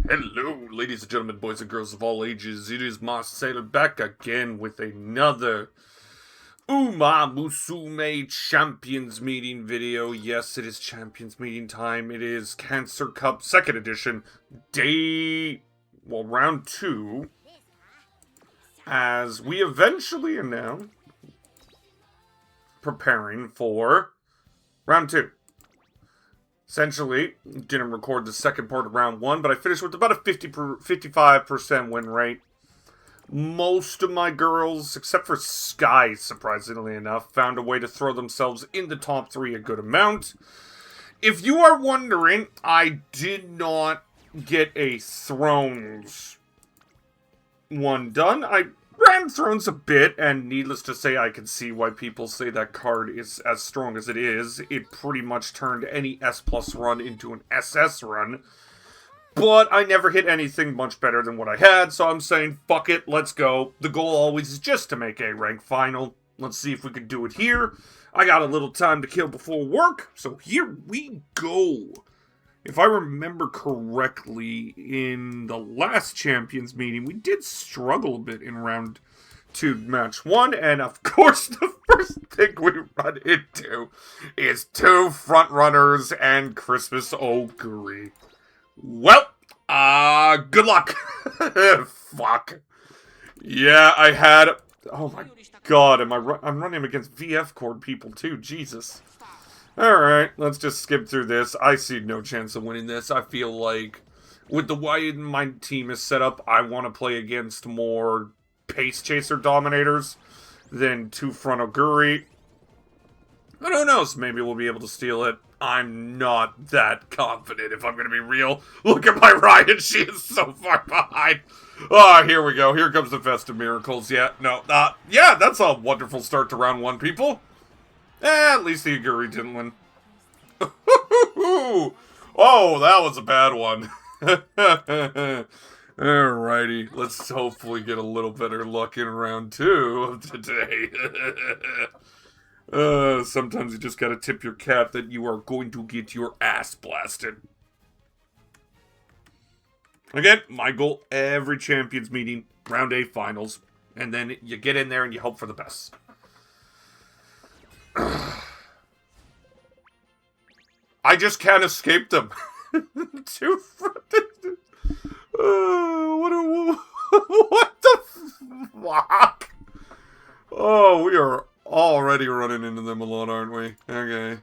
Hello, ladies and gentlemen, boys and girls of all ages. It is Marcelo back again with another umamusume Champions Meeting video. Yes, it is Champions Meeting time. It is Cancer Cup 2nd edition, round 2. As we eventually are now preparing for round 2. Essentially, didn't record the second part of round 1, but I finished with about a 55% win rate. Most of my girls, except for Sky, surprisingly enough, found a way to throw themselves in the top 3 a good amount. If you are wondering, I did not get a Thrones one done. I ran Thrones a bit, and needless to say, I can see why people say that card is as strong as it is. It pretty much turned any S+ run into an SS run. But I never hit anything much better than what I had, so I'm saying, fuck it, let's go. The goal always is just to make a rank final. Let's see if we can do it here. I got a little time to kill before work, so here we go. If I remember correctly, in the last Champions meeting, we did struggle a bit in round 2, match 1, and of course, the first thing we run into is 2 frontrunners and Christmas Xoguri. Well, good luck. Fuck. Yeah, I had... Oh my god, I'm running against VF Cord people too, Jesus. Alright, let's just skip through this. I see no chance of winning this. I feel like, with the way my team is set up, I want to play against more Pace Chaser Dominators than 2 front Xoguri. But who knows, maybe we'll be able to steal it. I'm not that confident, if I'm going to be real. Look at my Ryan, she is so far behind. Oh, here we go. Here comes the Festive Miracles. Yeah, no, yeah, that's a wonderful start to round 1, people. At least the Xoguri didn't win. Oh, that was a bad one. Alrighty, let's hopefully get a little better luck in round 2 of today. Sometimes you just gotta tip your cap that you are going to get your ass blasted. Again, my goal every Champions meeting, round 8 finals, and then you get in there and you hope for the best. I just can't escape them. Too what the fuck? Oh, we are already running into them a lot, aren't we? Okay.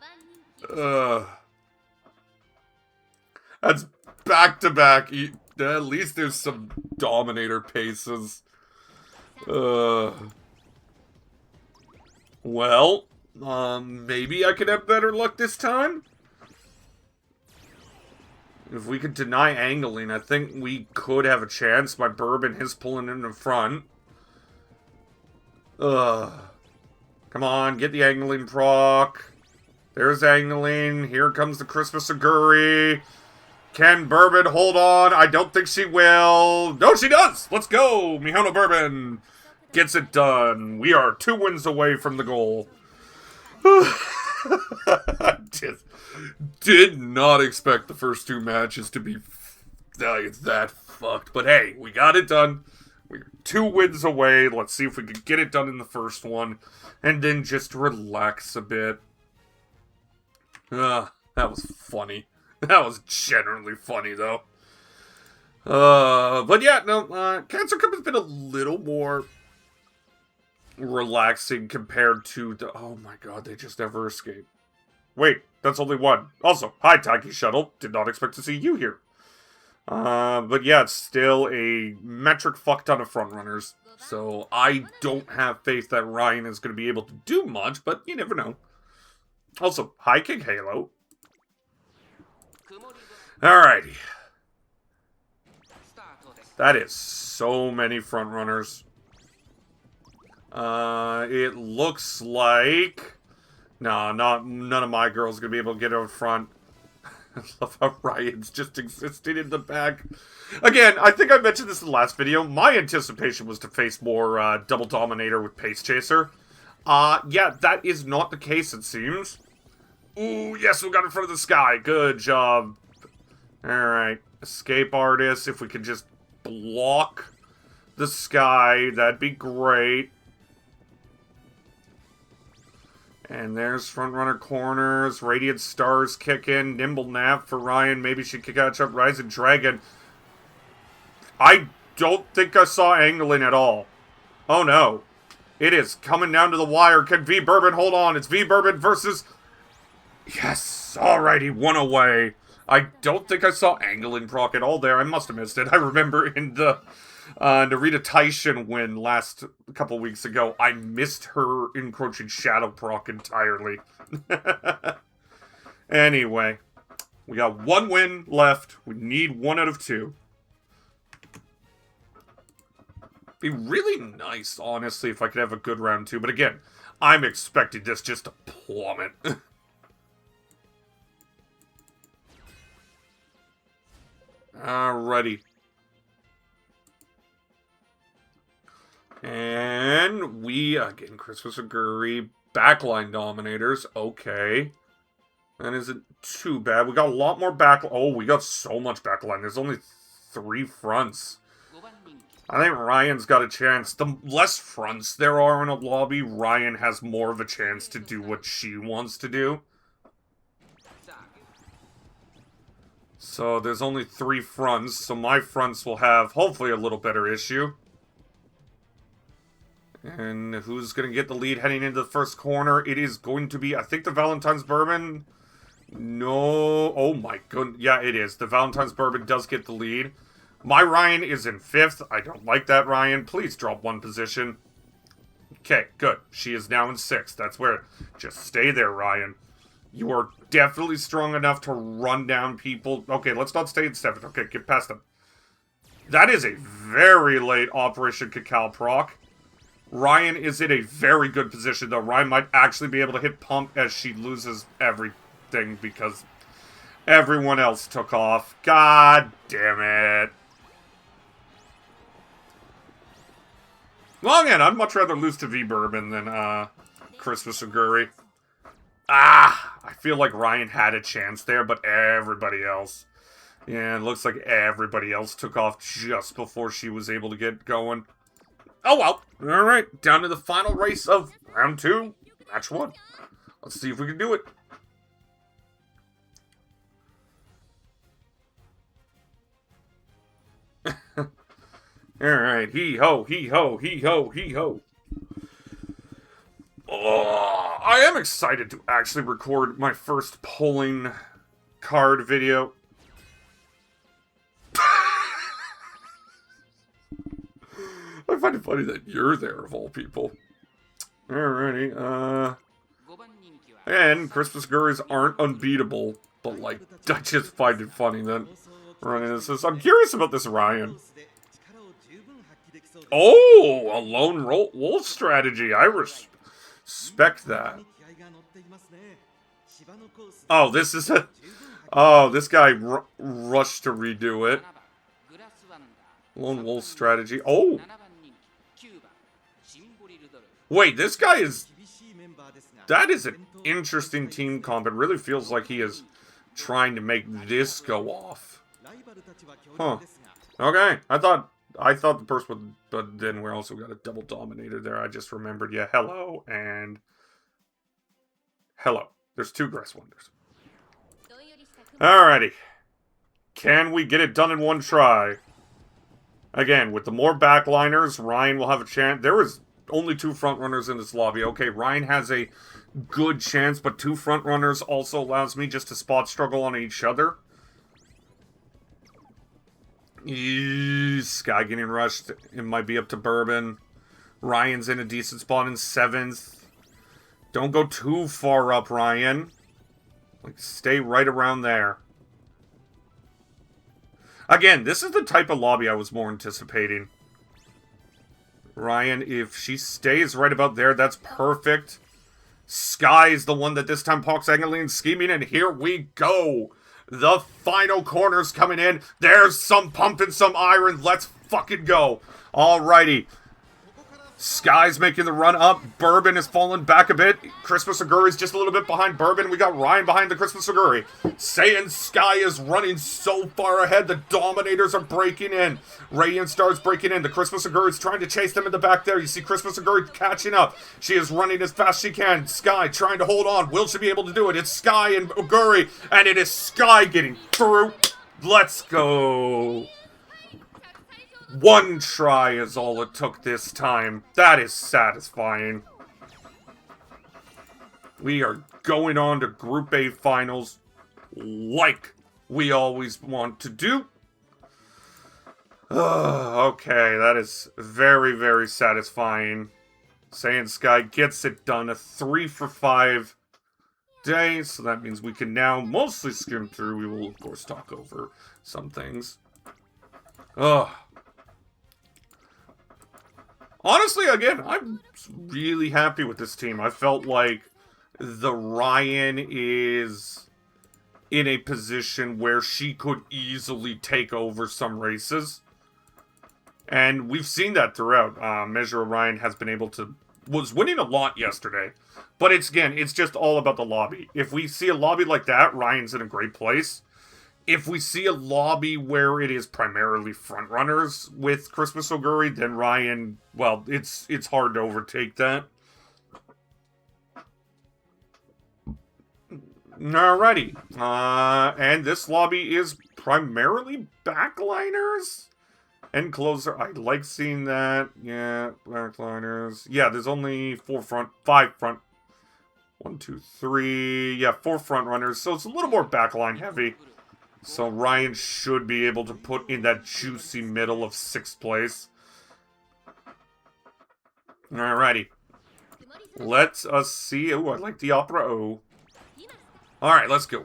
That's back to back. At least there's some Dominator paces. Well, maybe I could have better luck this time? If we could deny angling, I think we could have a chance. My Bourbon, his pulling in the front. Come on, get the angling proc. There's angling. Here comes the Christmas Xoguri. Can Bourbon hold on? I don't think she will. No, she does! Let's go! Mihono Bourbon gets it done. We are 2 wins away from the goal. I just did not expect the first 2 matches to be that fucked. But hey, we got it done. We're 2 wins away. Let's see if we can get it done in the first one. And then just relax a bit. That was funny. That was generally funny, though. But yeah, no, Cancer Cup has been a little more relaxing compared to the... Oh my god, they just never escape. Wait, that's only 1. Also, hi, Taiki Shuttle. Did not expect to see you here. But yeah, it's still a metric fuck ton of frontrunners. So I don't have faith that Ryan is going to be able to do much, but you never know. Also, hi, King Halo. Alrighty. That is so many frontrunners. It looks like... Nah, none of my girls are going to be able to get out front. I love how Ryan's just existing in the back. Again, I think I mentioned this in the last video. My anticipation was to face more Double Dominator with Pace Chaser. Yeah, that is not the case, it seems. Ooh, yes, we got in front of the Sky. Good job. Alright. Escape artist. If we could just block the sky, that'd be great. And there's front runner corners. Radiant stars kick in. Nimble nap for Ryan. Maybe she could catch up. Rising dragon. I don't think I saw angling at all. Oh no. It is coming down to the wire. Can V Bourbon hold on? It's V Bourbon versus... Yes! Alright, he won away. I don't think I saw angling proc at all there. I must have missed it. I remember in the Narita Taishin win last couple weeks ago, I missed her encroaching shadow proc entirely. Anyway, we got one win left. We need 1 out of 2. Be really nice, honestly, if I could have a good round 2. But again, I'm expecting this just to plummet. Alrighty. And we, again, Christmas Xoguri, backline dominators. Okay. That isn't too bad. We got a lot more back... Oh, we got so much backline. There's only 3 fronts. I think Ryan's got a chance. The less fronts there are in a lobby, Ryan has more of a chance to do what she wants to do. So there's only 3 fronts, so my fronts will have, hopefully, a little better issue. And who's going to get the lead heading into the first corner? It is going to be, I think, the Valentine's Bourbon. No. Oh my goodness. Yeah, it is. The Valentine's Bourbon does get the lead. My Ryan is in 5th. I don't like that, Ryan. Please drop 1 position. Okay, good. She is now in 6th. That's where... Just stay there, Ryan. You are definitely strong enough to run down people. Okay, let's not stay in 7th. Okay, get past them. That is a very late Operation Cacao proc. Ryan is in a very good position, though. Ryan might actually be able to hit pump as she loses everything because everyone else took off. God damn it. Long end, I'd much rather lose to V Bourbon than Christmas Xoguri. I feel like Ryan had a chance there, but everybody else. Yeah, it looks like everybody else took off just before she was able to get going. Oh well. Alright, down to the final race of round 2, match 1. Let's see if we can do it. Alright, hee-ho, hee-ho, hee-ho, hee-ho. Oh, I am excited to actually record my first pulling card video. I find it funny that you're there, of all people. Alrighty, and Christmas Xoguris aren't unbeatable, but, like, I just find it funny that Ryan says, I'm curious about this Ryan. Oh, a lone wolf strategy. I respect that. Oh, this is a... Oh, this guy rushed to redo it. Lone wolf strategy. Oh! Wait, this guy is... That is an interesting team comp. It really feels like he is trying to make this go off. Huh. Okay, I thought the first one, but then we also got a double dominator there. I just remembered. Yeah, hello and hello. There's 2 Grass Wonders. Alrighty. Can we get it done in 1 try? Again, with the more backliners, Ryan will have a chance. There is only 2 frontrunners in this lobby. Okay, Ryan has a good chance, but 2 frontrunners also allows me just to spot struggle on each other. Sky getting rushed. It might be up to Bourbon. Ryan's in a decent spot in 7th. Don't go too far up, Ryan. Like, stay right around there. Again, this is the type of lobby I was more anticipating. Ryan, if she stays right about there, that's perfect. Sky is the one that this time Pox angling and scheming, and here we go. The final corner's coming in. There's some pump and some iron. Let's fucking go. Alrighty. Sky's making the run up. Bourbon is falling back a bit. Christmas Xoguri's just a little bit behind Bourbon. We got Ryan behind the Christmas Xoguri. Saiyan Sky is running so far ahead. The Dominators are breaking in. Radiant Star's breaking in. The Christmas Xoguri's trying to chase them in the back there. You see Christmas Xoguri catching up. She is running as fast as she can. Sky trying to hold on. Will she be able to do it? It's Sky and Xoguri, and it is Sky getting through. Let's go. One try is all it took this time. That is satisfying. We are going on to Group A finals like we always want to do. Okay, that is very, very satisfying. Saiyan Sky gets it done. A 3 for 5 day, so that means we can now mostly skim through. We will, of course, talk over some things. Honestly, again, I'm really happy with this team. I felt like the Ryan is in a position where she could easily take over some races. And we've seen that throughout. Measure Ryan has been able to... was winning a lot yesterday. But it's just all about the lobby. If we see a lobby like that, Ryan's in a great place. If we see a lobby where it is primarily frontrunners with Christmas Xoguri, then Ryan, well, it's hard to overtake that. Alrighty. And this lobby is primarily backliners and closer. I like seeing that. Yeah, backliners. Yeah, there's only 5 front. 1, 2, 3. Yeah, 4 front runners. So it's a little more backline heavy. So Ryan should be able to put in that juicy middle of 6th place. Alrighty. Let us see. Oh, I like the opera O. Alright, let's go.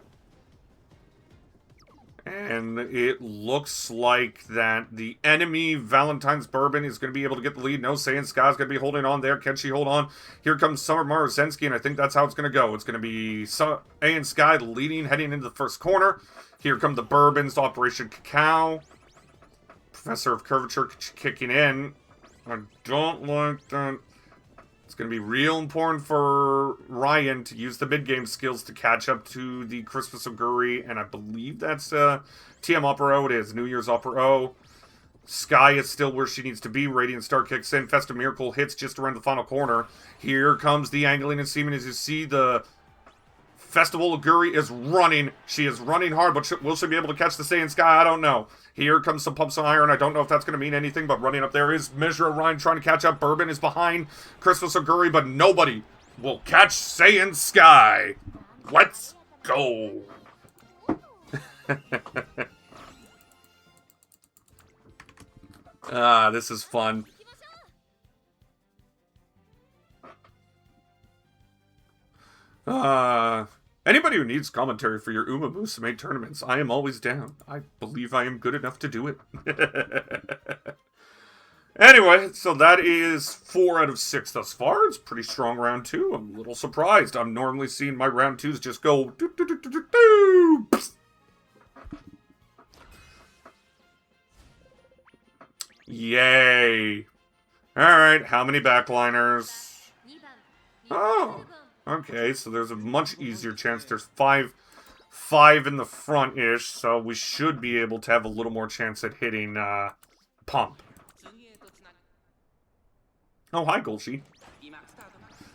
And it looks like that the enemy, Valentine's Bourbon, is going to be able to get the lead. No, Saiyan Sky's going to be holding on there. Can she hold on? Here comes Summer Marozensky, and I think that's how it's going to go. It's going to be Saiyan Sky leading, heading into the first corner. Here come the Bourbons, Operation Cacao. Professor of Curvature kicking in. I don't like that. It's going to be real important for Ryan to use the mid-game skills to catch up to the Christmas Xoguri, and I believe that's TM Opera O. It is New Year's Opera O. Sky is still where she needs to be. Radiant Star kicks in. Festive Miracle hits just around the final corner. Here comes the angling and seeming. As you see, the Festival Xoguri is running. She is running hard, but will she be able to catch the Saiyan Sky? I don't know. Here comes some pumps of iron. I don't know if that's going to mean anything, but running up there is Measure Ryan trying to catch up. Bourbon is behind Christmas Xoguri, but nobody will catch Saiyan Sky. Let's go. This is fun. Anybody who needs commentary for your umamusume tournaments, I am always down. I believe I am good enough to do it. Anyway, so that is 4 out of 6 thus far. It's a pretty strong round 2. I'm a little surprised. I'm normally seeing my round 2s just go doo-doo-doo-doo-doo. Yay. Alright, how many backliners? Oh. Okay, so there's a much easier chance. There's five in the front-ish, so we should be able to have a little more chance at hitting Pump. Oh, hi, Golshi.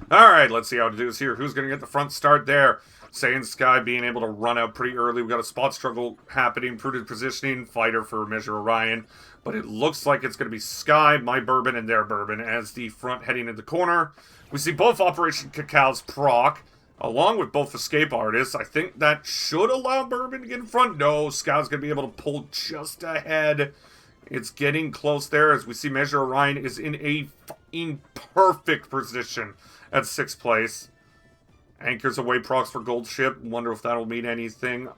Alright, let's see how it is here. Who's going to get the front start there? Saiyan Sky being able to run out pretty early. We've got a spot struggle happening. Prudent positioning. Fighter for Measure Orion. But it looks like it's going to be Sky, my Bourbon, and their Bourbon as the front heading into the corner. We see both Operation Cacao's proc, along with both Escape Artists. I think that should allow Bourbon to get in front. No, Sky's going to be able to pull just ahead. It's getting close there as we see Measure Orion is in a perfect position at 6th place. Anchors away procs for Gold Ship. Wonder if that'll mean anything.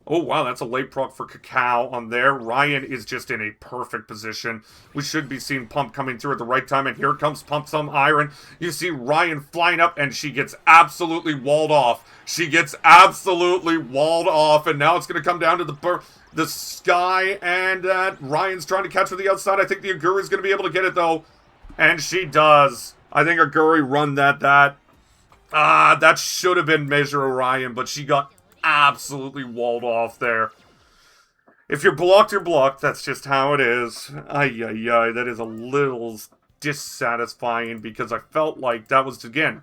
Oh, wow, that's a late proc for Cacao on there. Ryan is just in a perfect position. We should be seeing Pump coming through at the right time, and here comes Pump some iron. You see Ryan flying up, and she gets absolutely walled off. She gets absolutely walled off, and now it's going to come down to the Sky, and Ryan's trying to catch her the outside. I think the Xoguri is going to be able to get it, though. And she does. I think Xoguri run that. That should have been Measure Orion, but she got absolutely walled off there. If you're blocked, you're blocked. That's just how it is. Ay, ay, ay. That is a little dissatisfying because I felt like that was, again,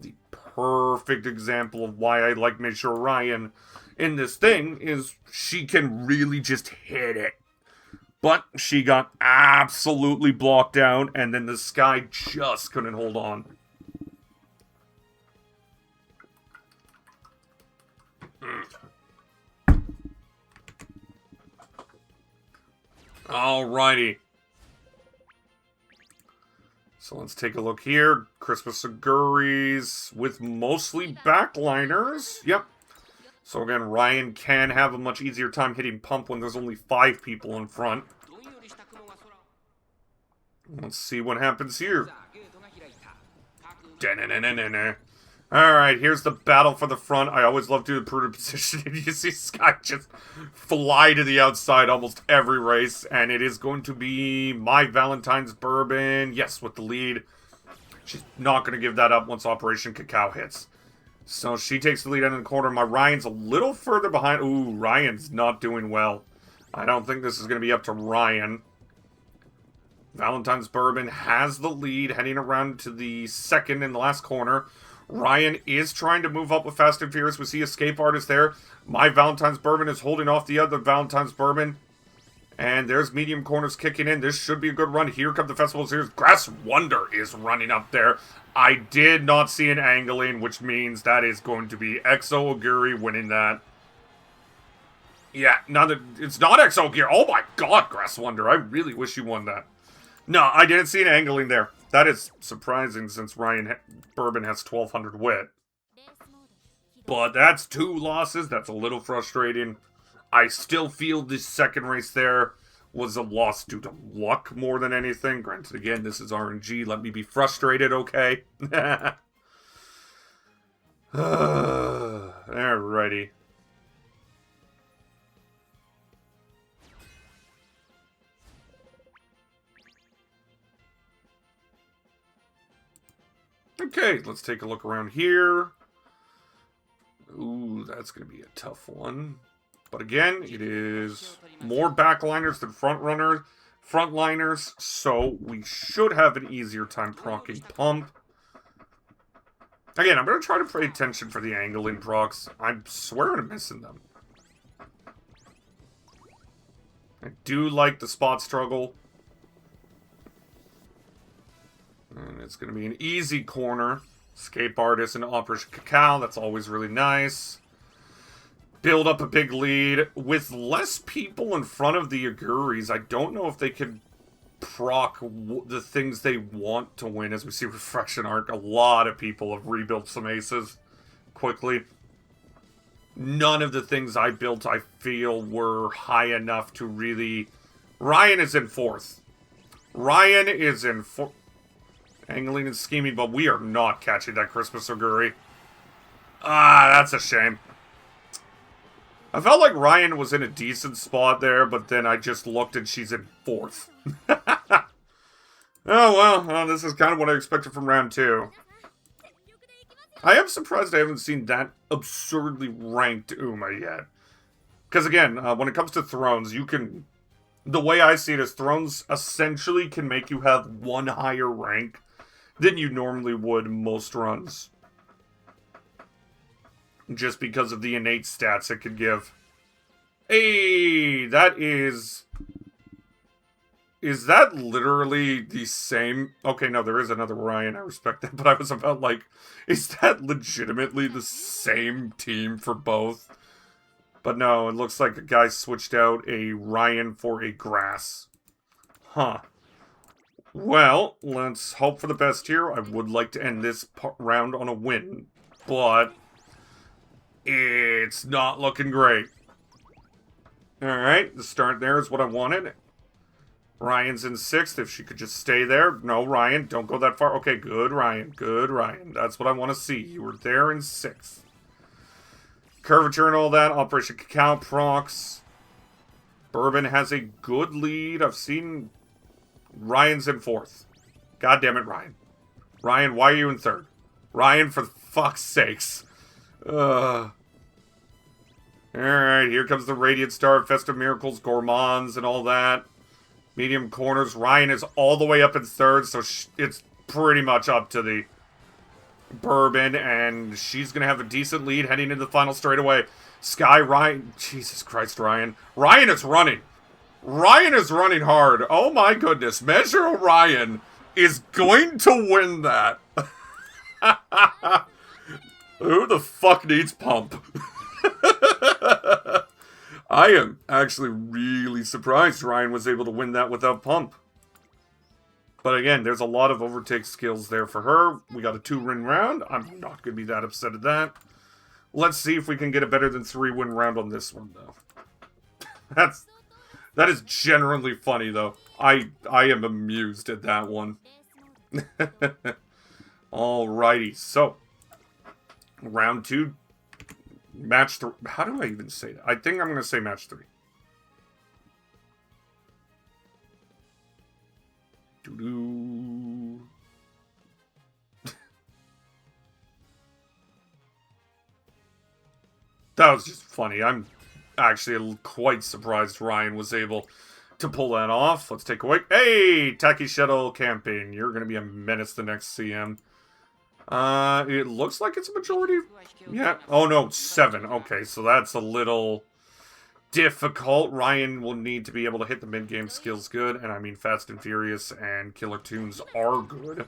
the perfect example of why I like Measure Orion in this thing is she can really just hit it. But she got absolutely blocked out, and then the Sky just couldn't hold on. Alrighty. So let's take a look here. Christmas Xoguris with mostly backliners. Yep. So again, Ryan can have a much easier time hitting pump when there's only 5 people in front. Let's see what happens here. Alright, here's the battle for the front. I always love doing prudent position. You see Sky just fly to the outside almost every race. And it is going to be My Valentine's Bourbon. Yes, with the lead. She's not going to give that up once Operation Cacao hits. So she takes the lead in the corner. My Ryan's a little further behind. Ooh, Ryan's not doing well. I don't think this is going to be up to Ryan. Valentine's Bourbon has the lead, heading around to the second and the last corner. Ryan is trying to move up with Fast and Furious. We see Escape Artist there. My Valentine's Bourbon is holding off the other Valentine's Bourbon. And there's medium corners kicking in. This should be a good run. Here come the Festival Series. Grass Wonder is running up there. I did not see an angling, which means that is going to be Xoguri winning that. Yeah, it's not Xoguri. Oh my god, Grass Wonder. I really wish you won that. No, I didn't see an angling there. That is surprising since Ryan Bourbon has 1200 wit. But that's 2 losses. That's a little frustrating. I still feel this second race there was a loss due to luck more than anything. Granted, again, this is RNG. Let me be frustrated, okay? Alrighty. Okay, let's take a look around here. Ooh, that's going to be a tough one. But again, it is more backliners than frontliners, so we should have an easier time proccing pump. Again, I'm going to try to pay attention for the angling procs. I swear I'm missing them. I do like the spot struggle. And it's going to be an easy corner. Escape Artist and Operation Cacao, that's always really nice. Build up a big lead. With less people in front of the Xoguris, I don't know if they could proc the things they want to win. As we see Refraction Arc, a lot of people have rebuilt some aces quickly. None of the things I built, I feel, were high enough to really... Ryan is in 4th. Ryan is in 4th. Angling and scheming, but we are not catching that Christmas Xoguri. Ah, that's a shame. I felt like Ryan was in a decent spot there, but then I just looked and she's in 4th. Oh, well, this is kind of what I expected from round 2. I am surprised I haven't seen that absurdly ranked Uma yet. Because again, when it comes to Thrones, you can... The way I see it is Thrones essentially can make you have 1 higher rank than you normally would most runs. Just because of the innate stats it could give. Hey, that is... Is that literally the same... Okay, no, there is another Ryan, I respect that, but I was about like, is that legitimately the same team for both? But no, it looks like a guy switched out a Ryan for a Grass. Huh. Well, let's hope for the best here. I would like to end this round on a win, but it's not looking great. Alright, the start there is what I wanted. Ryan's in 6th, if she could just stay there. No, Ryan, don't go that far. Okay, good, Ryan. Good, Ryan. That's what I want to see. You were there in 6th. Curvature and all that. Operation Cacao procs. Bourbon has a good lead. I've seen... Ryan's in 4th. God damn it, Ryan. Ryan, why are you in third? Ryan, for fuck's sakes. Alright, here comes the Radiant Star, Festive Miracles, Gourmands, and all that. Medium corners. Ryan is all the way up in third, so it's pretty much up to the Bourbon, and she's going to have a decent lead heading into the final straightaway. Sky, Ryan. Jesus Christ, Ryan. Ryan is running. Ryan is running hard. Oh my goodness. Measure Ryan is going to win that. Who the fuck needs Pump? I am actually really surprised Ryan was able to win that without Pump. But again, there's a lot of overtake skills there for her. We got a 2-win round. I'm not going to be that upset at that. Let's see if we can get a better than 3-win round on this one, though. That is generally funny, though. I am amused at that one. Alrighty, so round 2, match 3. How do I even say that? I think I'm going to say match 3. Doo-doo. That was just funny. I'm actually quite surprised Ryan was able to pull that off. Let's take away. Hey, Tacky Shuttle Camping. You're going to be a menace the next CM. It looks like it's a majority. Yeah. Oh, no. 7. Okay, so that's a little difficult. Ryan will need to be able to hit the mid-game skills good. And I mean, Fast and Furious and Killer Tunes are good.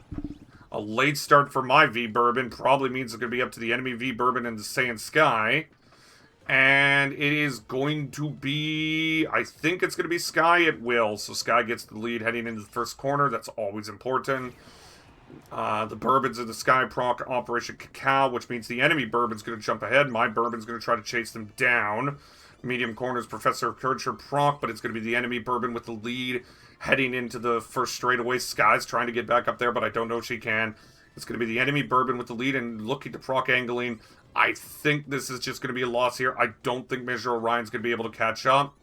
A late start for my V-Bourbon probably means it's going to be up to the enemy V-Bourbon and the Saiyan Sky. And it is going to be, I think it's going to be Sky at will. So Sky gets the lead heading into the first corner. That's always important. The Bourbon's in the Sky proc Operation Cacao, which means the enemy Bourbon's going to jump ahead. My Bourbon's going to try to chase them down. Medium corners, Professor Courage proc, but it's going to be the enemy Bourbon with the lead heading into the first straightaway. Sky's trying to get back up there, but I don't know if she can. It's going to be the enemy Bourbon with the lead and looking to proc angling. I think this is just going to be a loss here. I don't think Measure Orion's going to be able to catch up.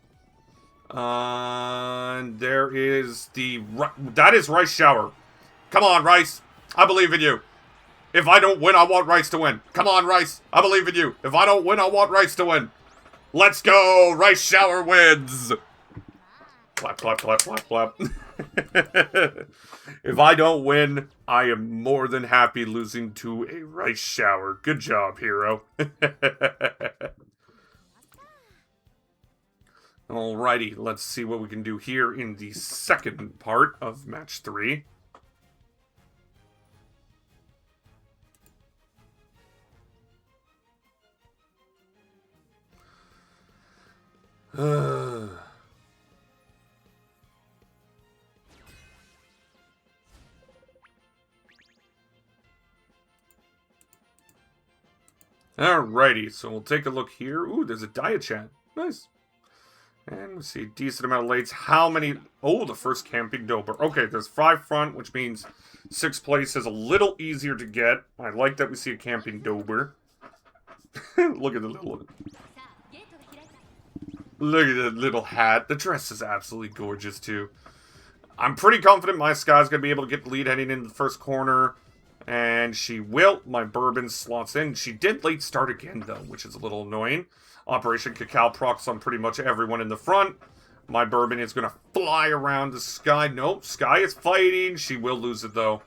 And there is the... That is Rice Shower. Come on, Rice. I believe in you. If I don't win, I want Rice to win. Come on, Rice. I believe in you. If I don't win, I want Rice to win. Let's go. Rice Shower wins. Clap, clap, clap, clap, clap. If I don't win, I am more than happy losing to a Rice Shower. Good job, hero. Alrighty, let's see what we can do here in the second part of match 3. Alrighty, so we'll take a look here. Ooh, there's a Dia Chat. Nice. And we see a decent amount of lates. How many? Oh, the first Camping Dober. Okay, there's 5 front, which means 6th place is a little easier to get. I like that we see a Camping Dober. Look at the little... Look at that little hat. The dress is absolutely gorgeous, too. I'm pretty confident my Sky's going to be able to get the lead heading into the first corner. And she will. My Bourbon slots in. She did late start again, though, which is a little annoying. Operation Cacao procs on pretty much everyone in the front. My Bourbon is going to fly around the Sky. Nope, Sky is fighting. She will lose it, though.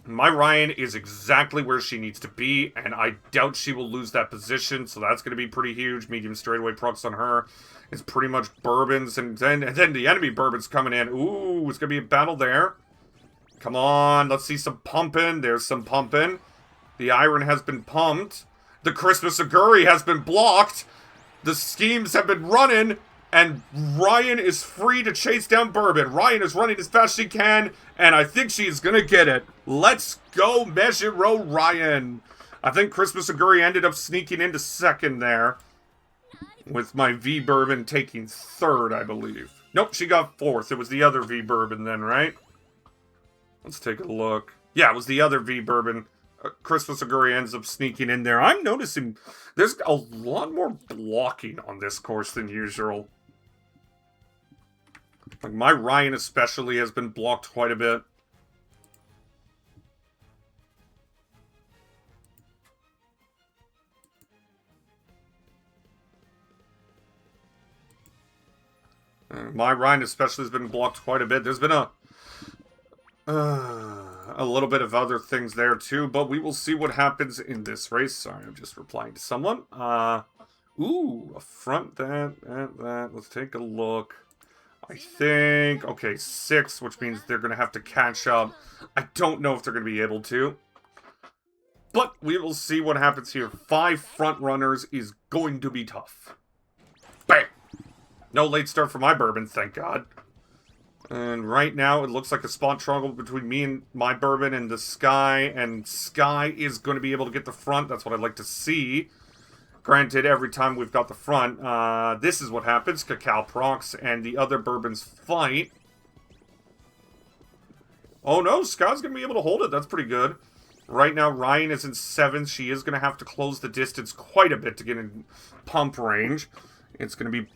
My Ryan is exactly where she needs to be, and I doubt she will lose that position, so that's going to be pretty huge. Medium straightaway procs on her. It's pretty much Bourbons, and then the enemy Bourbon's coming in. Ooh, it's going to be a battle there. Come on, let's see some pumping. There's some pumping. The iron has been pumped. The Christmas Xoguri has been blocked. The schemes have been running. And Ryan is free to chase down Bourbon. Ryan is running as fast as she can. And I think she's going to get it. Let's go, Meshiro Ryan. I think Christmas Xoguri ended up sneaking into second there. With my V-Bourbon taking third, I believe. Nope, she got fourth. It was the other V-Bourbon then, right? Let's take a look. Yeah, it was the other V-Bourbon. Christmas Xoguri ends up sneaking in there. I'm noticing there's a lot more blocking on this course than usual. Like, my Ryan especially has been blocked quite a bit. My Ryan especially has been blocked quite a bit. There's been a little bit of other things there too, but we will see what happens in this race. Sorry, I'm just replying to someone. Ooh, a front that. Let's take a look. I think, okay, 6, which means they're going to have to catch up. I don't know if they're going to be able to. But we will see what happens here. 5 front runners is going to be tough. Bam! No late start for my bourbon, thank God. And right now, it looks like a spot struggle between me and my bourbon and the Sky. And Sky is going to be able to get the front. That's what I'd like to see. Granted, every time we've got the front, this is what happens. Cacao procs and the other bourbons fight. Oh no, Sky's going to be able to hold it. That's pretty good. Right now, Ryan is in 7th. She is going to have to close the distance quite a bit to get in pump range. It's going to be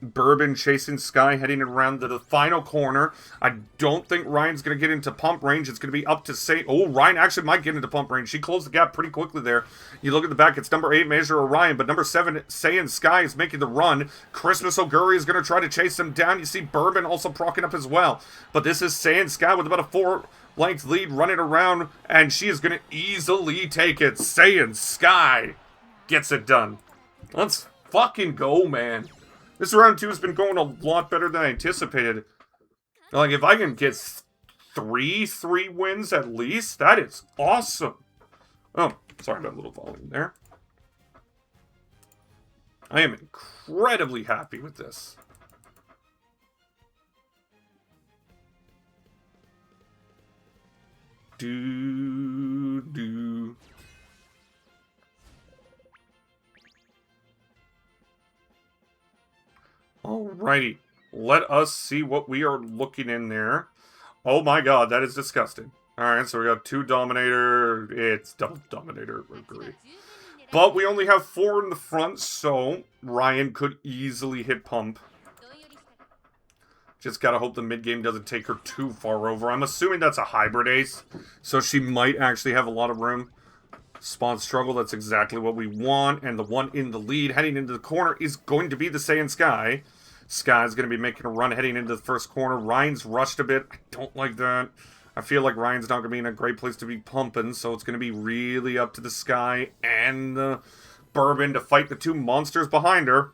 Bourbon chasing Sky, heading around the final corner. I don't think Ryan's going to get into pump range. It's going to be up to Say. Oh, Ryan actually might get into pump range. She closed the gap pretty quickly there. You look at the back, it's number 8, Measure Orion, but number 7, Say and Sky is making the run. Christmas Xoguri is going to try to chase them down. You see Bourbon also procking up as well. But this is Say and Sky with about a 4-length lead running around, and she is going to easily take it. Say and Sky gets it done. Let's fucking go, man. This round 2 has been going a lot better than I anticipated. Like, if I can get 3 wins at least, that is awesome. Oh, sorry about a little volume there. I am incredibly happy with this. Do. Alrighty, let us see what we are looking in there. Oh my god, that is disgusting. Alright, so we got 2 Dominator. It's double Dominator. Agree. But we only have 4 in the front, so Ryan could easily hit pump. Just gotta hope the mid-game doesn't take her too far over. I'm assuming that's a hybrid ace, so she might actually have a lot of room. Spawn struggle, that's exactly what we want. And the one in the lead heading into the corner is going to be the Saiyan Sky. Sky's going to be making a run heading into the first corner. Ryan's rushed a bit. I don't like that. I feel like Ryan's not going to be in a great place to be pumping, so it's going to be really up to the Sky and the Bourbon to fight the 2 monsters behind her.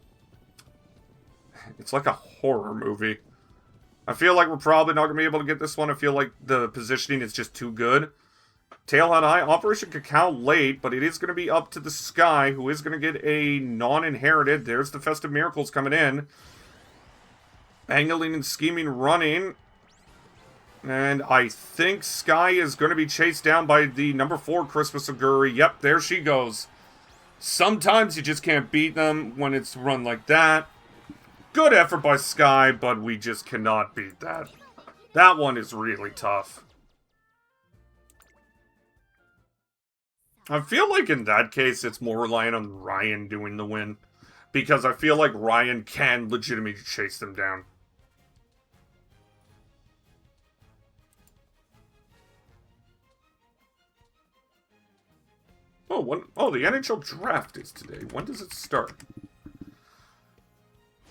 It's like a horror movie. I feel like we're probably not going to be able to get this one. I feel like the positioning is just too good. Tailhead High, Operation Cacao late, but it is going to be up to the Sky, who is going to get a non-inherited. There's the Festive Miracles coming in. Angling and scheming running. And I think Sky is going to be chased down by the number 4 Christmas Xoguri. Yep, there she goes. Sometimes you just can't beat them when it's run like that. Good effort by Sky, but we just cannot beat that. That one is really tough. I feel like in that case, it's more reliant on Ryan doing the win. Because I feel like Ryan can legitimately chase them down. Oh, the NHL draft is today. When does it start?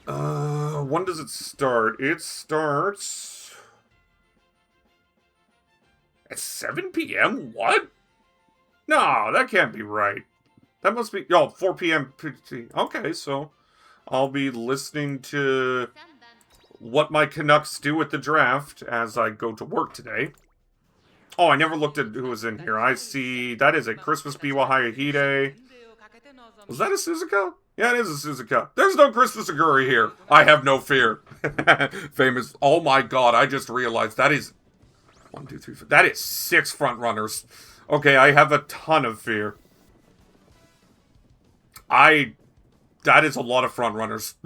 When does it start? It starts at 7 p.m.? What? No, that can't be right. That must be... Oh, 4 p.m. Okay, so I'll be listening to what my Canucks do at the draft as I go to work today. Oh, I never looked at who was in here. I see... That is a Christmas Biwa Hayahide. Was that a Suzuka? Yeah, it is a Suzuka. There's no Christmas Xoguri here. I have no fear. Famous... Oh my god, I just realized that is... 1, 2, 3, 4... That is 6 front runners. Okay, I have a ton of fear. That is a lot of front runners.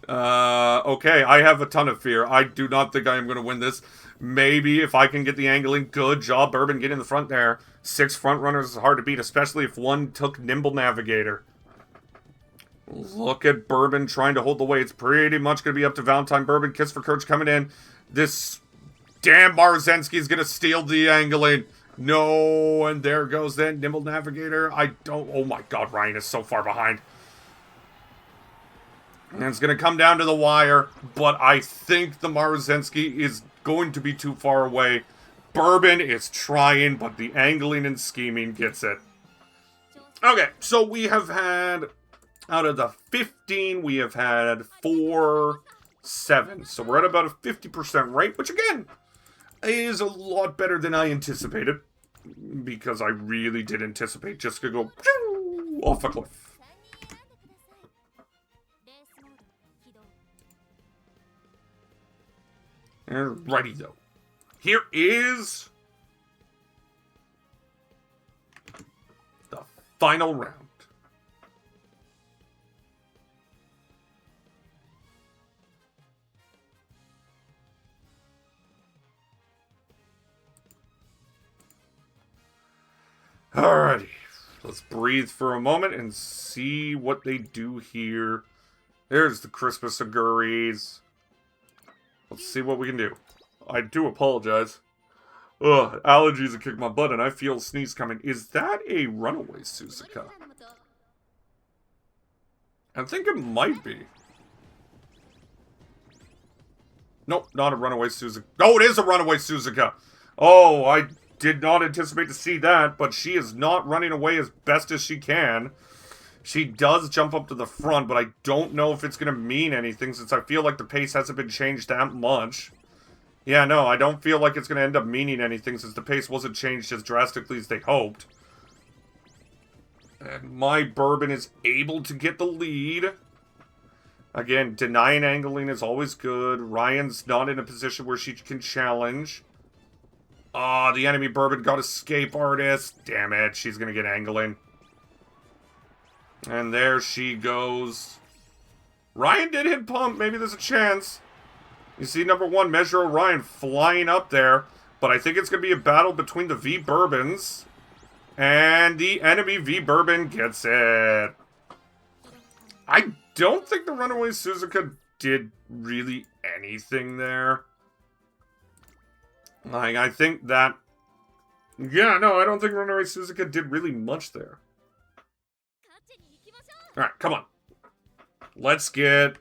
Okay, I have a ton of fear. I do not think I am going to win this. Maybe if I can get the angling, good job, Bourbon, get in the front there. 6 front runners is hard to beat, especially if one took Nimble Navigator. Look at Bourbon trying to hold the way. It's pretty much going to be up to Valentine Bourbon. Kiss for Courage coming in. This damn Marzensky is going to steal the angling. No, and there goes that Nimble Navigator. Oh my god, Ryan is so far behind. And it's going to come down to the wire, but I think the Marzensky is going to be too far away. Bourbon is trying, but the angling and scheming gets it. Okay, so we have had, out of the 15, we have had 4, 7. So we're at about a 50% rate, which again, is a lot better than I anticipated. Because I really did anticipate just to go off a cliff. Alrighty though. Here is the final round. Alrighty. Let's breathe for a moment and see what they do here. There's the Christmas Xoguris. Let's see what we can do. I do apologize. Ugh, allergies have kicked my butt and I feel a sneeze coming. Is that a runaway Suzuka? I think it might be. Nope, not a runaway Suzuka. Oh, it is a runaway Suzuka! Oh, I did not anticipate to see that, but she is not running away as best as she can. She does jump up to the front, but I don't know if it's going to mean anything since I feel like the pace hasn't been changed that much. Yeah, no, I don't feel like it's going to end up meaning anything since the pace wasn't changed as drastically as they hoped. And my Bourbon is able to get the lead. Again, denying angling is always good. Ryan's not in a position where she can challenge. Ah, the enemy Bourbon got Escape Artist. Damn it, she's going to get angling. And there she goes. Ryan did hit pump. Maybe there's a chance. You see number 1, Measure Orion, flying up there. But I think it's going to be a battle between the V-Bourbons. And the enemy V-Bourbon gets it. I don't think the runaway Suzuka did really anything there. Like, I think that... Yeah, no, I don't think runaway Suzuka did really much there. Alright, come on. Let's get,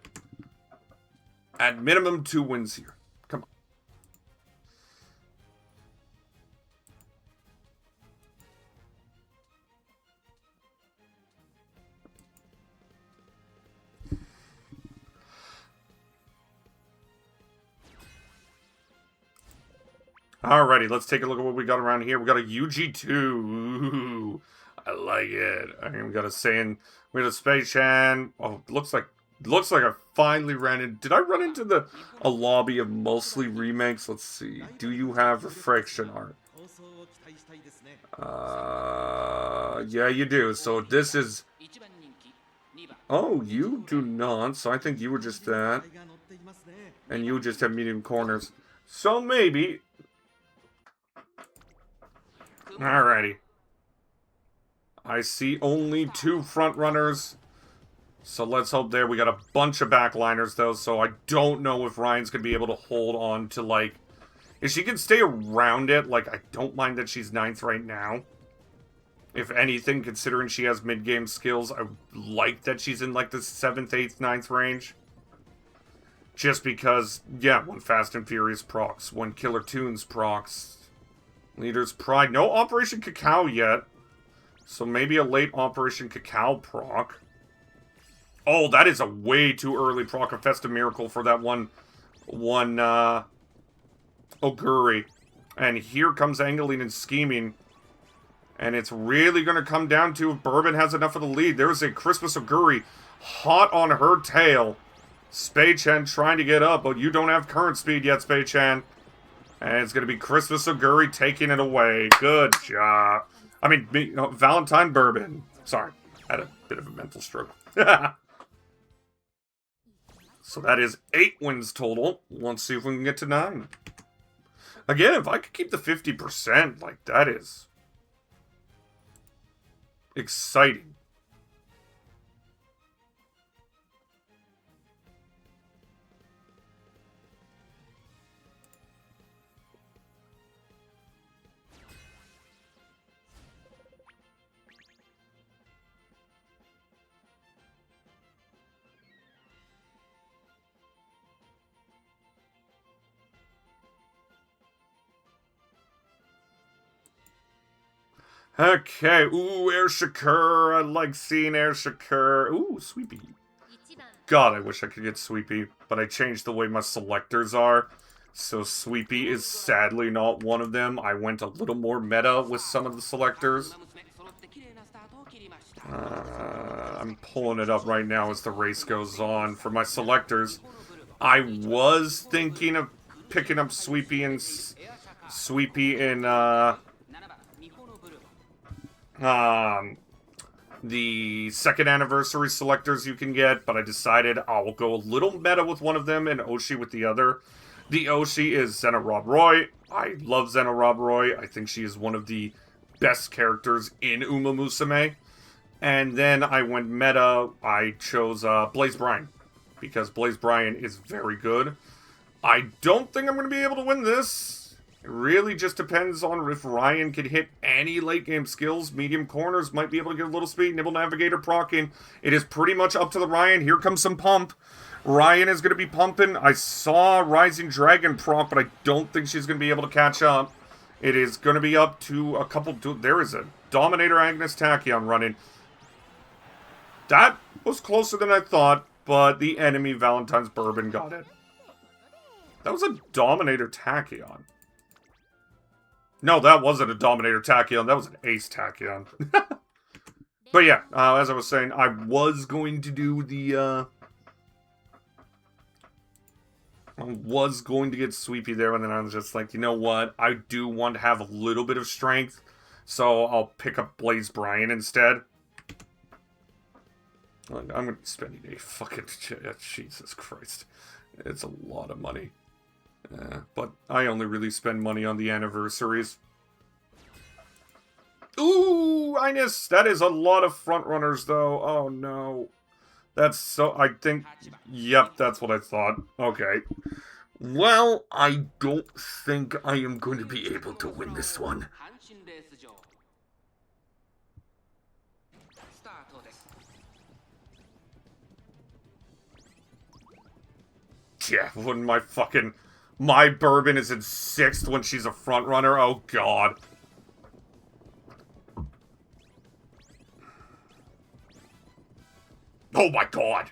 at minimum, 2 wins here. Come on. Alrighty, let's take a look at what we got around here. We got a UG2. Ooh, I like it. We got a Saiyan. We got a Space Chan. Oh, looks like I finally ran in. Did I run into a lobby of mostly remakes? Let's see. Do you have refraction art? Yeah, you do. So this is... Oh, you do not. So I think you were just that. And you just have medium corners. So maybe... Alrighty. I see only 2 front runners. So let's hope there. We got a bunch of backliners, though, so I don't know if Ryan's going to be able to hold on to, like... If she can stay around it, like, I don't mind that she's 9th right now. If anything, considering she has mid-game skills, I like that she's in, like, the 7th, 8th, 9th range. Just because, yeah, when Fast and Furious procs, when Killer Tunes procs, Leader's Pride. No Operation Cacao yet. So maybe a late Operation Cacao proc. Oh, that is a way too early proc of Festive Miracle for that one Xoguri. And here comes angling and scheming. And it's really going to come down to if Bourbon has enough of the lead. There's a Christmas Xoguri hot on her tail. Spei-chan trying to get up, but you don't have current speed yet, Spei-chan. And it's going to be Christmas Xoguri taking it away. Good job. I mean, Valentine Bourbon. Sorry, I had a bit of a mental stroke. So that is 8 wins total. Let's see if we can get to 9. Again, if I could keep the 50%, like, that is exciting. Okay, ooh, Air Shakur. I like seeing Air Shakur. Ooh, Sweepy. God, I wish I could get Sweepy, but I changed the way my selectors are. So Sweepy is sadly not one of them. I went a little more meta with some of the selectors. I'm pulling it up right now as the race goes on. For my selectors, I was thinking of picking up Sweepy in the second anniversary selectors you can get, but I decided I'll go a little meta with one of them and Oshi with the other. The Oshi is Zena Rob Roy. I love Zena Rob Roy. I think she is one of the best characters in Umamusume. And then I went meta. I chose Blaze Bryan, because Blaze Bryan is very good. I don't think I'm going to be able to win this. It really just depends on if Ryan can hit any late game skills. Medium corners might be able to get a little speed. Nibble Navigator procking. It is pretty much up to the Ryan. Here comes some pump. Ryan is going to be pumping. I saw Rising Dragon proc, but I don't think she's going to be able to catch up. It is going to be up to a couple... There is a Dominator Agnes Tachyon running. That was closer than I thought, but the enemy Valentine's Bourbon got it. That was a Dominator Tachyon. No, that wasn't a Dominator Tachyon. That was an Ace Tachyon. But yeah, as I was saying, I was going to do the... I was going to get Sweepy there, and then I was just like, you know what? I do want to have a little bit of strength, so I'll pick up Blaze Bryan instead. I'm going to be spending a fucking... Jesus Christ. It's a lot of money. But I only really spend money on the anniversaries. Ooh, Ines! That is a lot of frontrunners, though. Oh, no. That's so... I think... Yep, that's what I thought. Okay. Well, I don't think I am going to be able to win this one. Yeah, when my Bourbon is in 6th when she's a frontrunner. Oh, God. Oh, my God.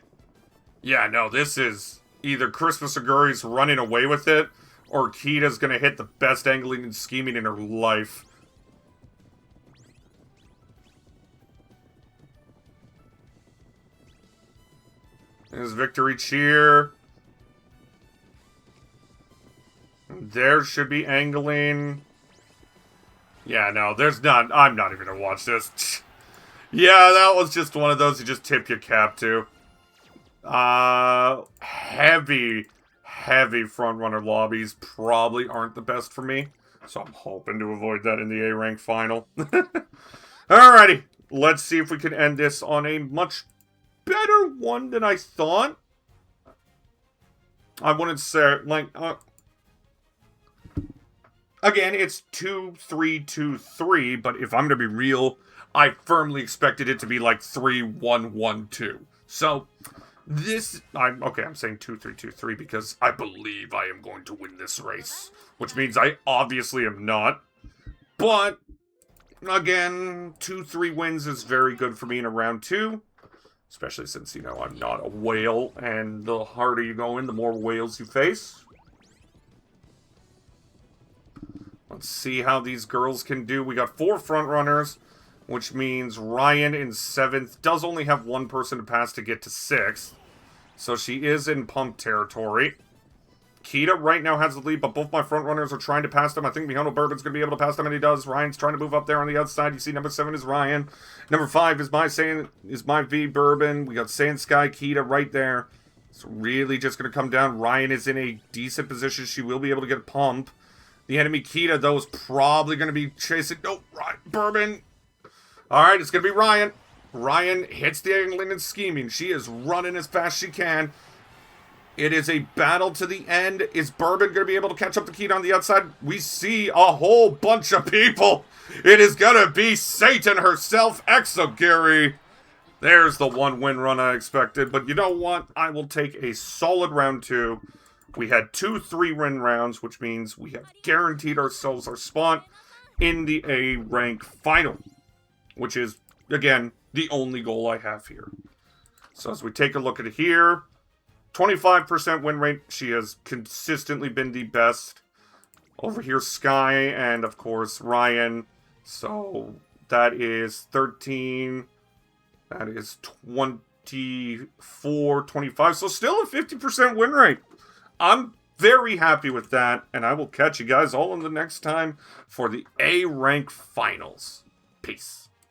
Yeah, no, this is either Christmas Xoguri's running away with it, or Kita's gonna hit the best angling and scheming in her life. There's Victory Cheer. There should be angling. Yeah, no, there's not. I'm not even gonna watch this. Yeah, that was just one of those you just tip your cap to. Heavy frontrunner lobbies probably aren't the best for me. So I'm hoping to avoid that in the A-rank final. Alrighty, let's see if we can end this on a much better one than I thought. I wouldn't say, like, again, it's 2-3-2-3, but if I'm gonna be real, I firmly expected it to be like 3-1-1-2. So, this, I'm saying 2-3-2-3 because I believe I am going to win this race. Which means I obviously am not. But, again, 2-3 wins is very good for me in a round 2. Especially since, you know, I'm not a whale, and the harder you go in, the more whales you face. Let's see how these girls can do. We got 4 front runners, which means Ryan in 7th does only have 1 person to pass to get to 6th. So she is in pump territory. Kita right now has the lead, but both my front runners are trying to pass them. I think Mihono Bourbon's going to be able to pass them, and he does. Ryan's trying to move up there on the outside. You see number 7 is Ryan. Number 5 is my V Bourbon. We got Sand Sky Kita right there. It's really just going to come down. Ryan is in a decent position. She will be able to get a pump. The enemy Kita, though, is probably going to be chasing... No, Ryan, Bourbon. Alright, it's going to be Ryan. Ryan hits the angling and scheming. She is running as fast as she can. It is a battle to the end. Is Bourbon going to be able to catch up to Kita on the outside? We see a whole bunch of people. It is going to be Satan herself, Xoguri. There's the 1 win run I expected. But you know what? I will take a solid round 2. We had 2 3-win rounds, which means we have guaranteed ourselves our spot in the A rank final. which is, again, the only goal I have here. So as we take a look at it here, 25% win rate. She has consistently been the best. Over here, Sky, and of course, Ryan. So that is 13. That is 24, 25. So still a 50% win rate. I'm very happy with that, and I will catch you guys all in the next time for the A rank finals. Peace.